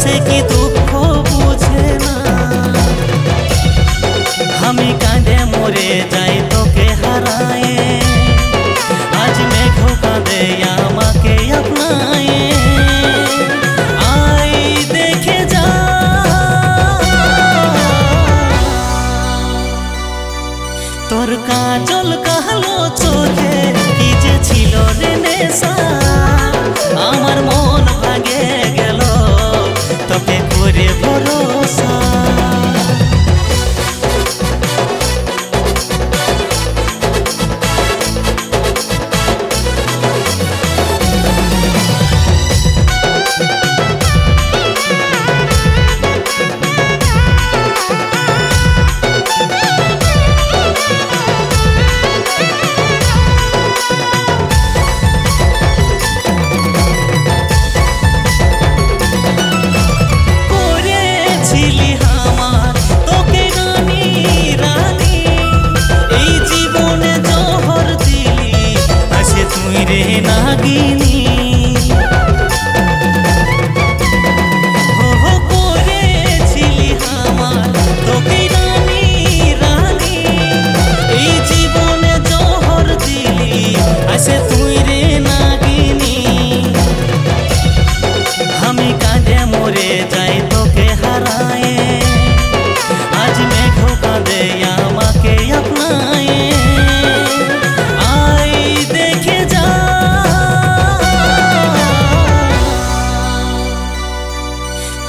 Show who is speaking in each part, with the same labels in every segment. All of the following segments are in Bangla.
Speaker 1: সে কি দুঃখ বুঝে না। আমি কাঁদে মরে যাই তোকে হারায়ে, আজ মেঘও কাঁদে আমাকে আপনায়ে। আই দেখে যা তোর কাজল কালো চোখে কি যে ছিল রে নেশা। আমার মন ভাঙে গেল তোকে করে ভরসা। নাগিনী হো করেছিলি আমার তোকে রানী রানী, এই জীবনে জহর দিলি আসে তুই রে নাগিনী। আমি কাঁদে মরে যাই তোকে হারায়ে, আজ মেঘও কাঁদে আমাকে আপনায়ে।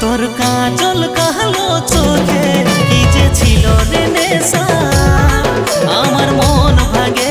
Speaker 1: তোর কাজল কালো চোখে কি যে ছিল রে নেশা। আমার মন ভাঙে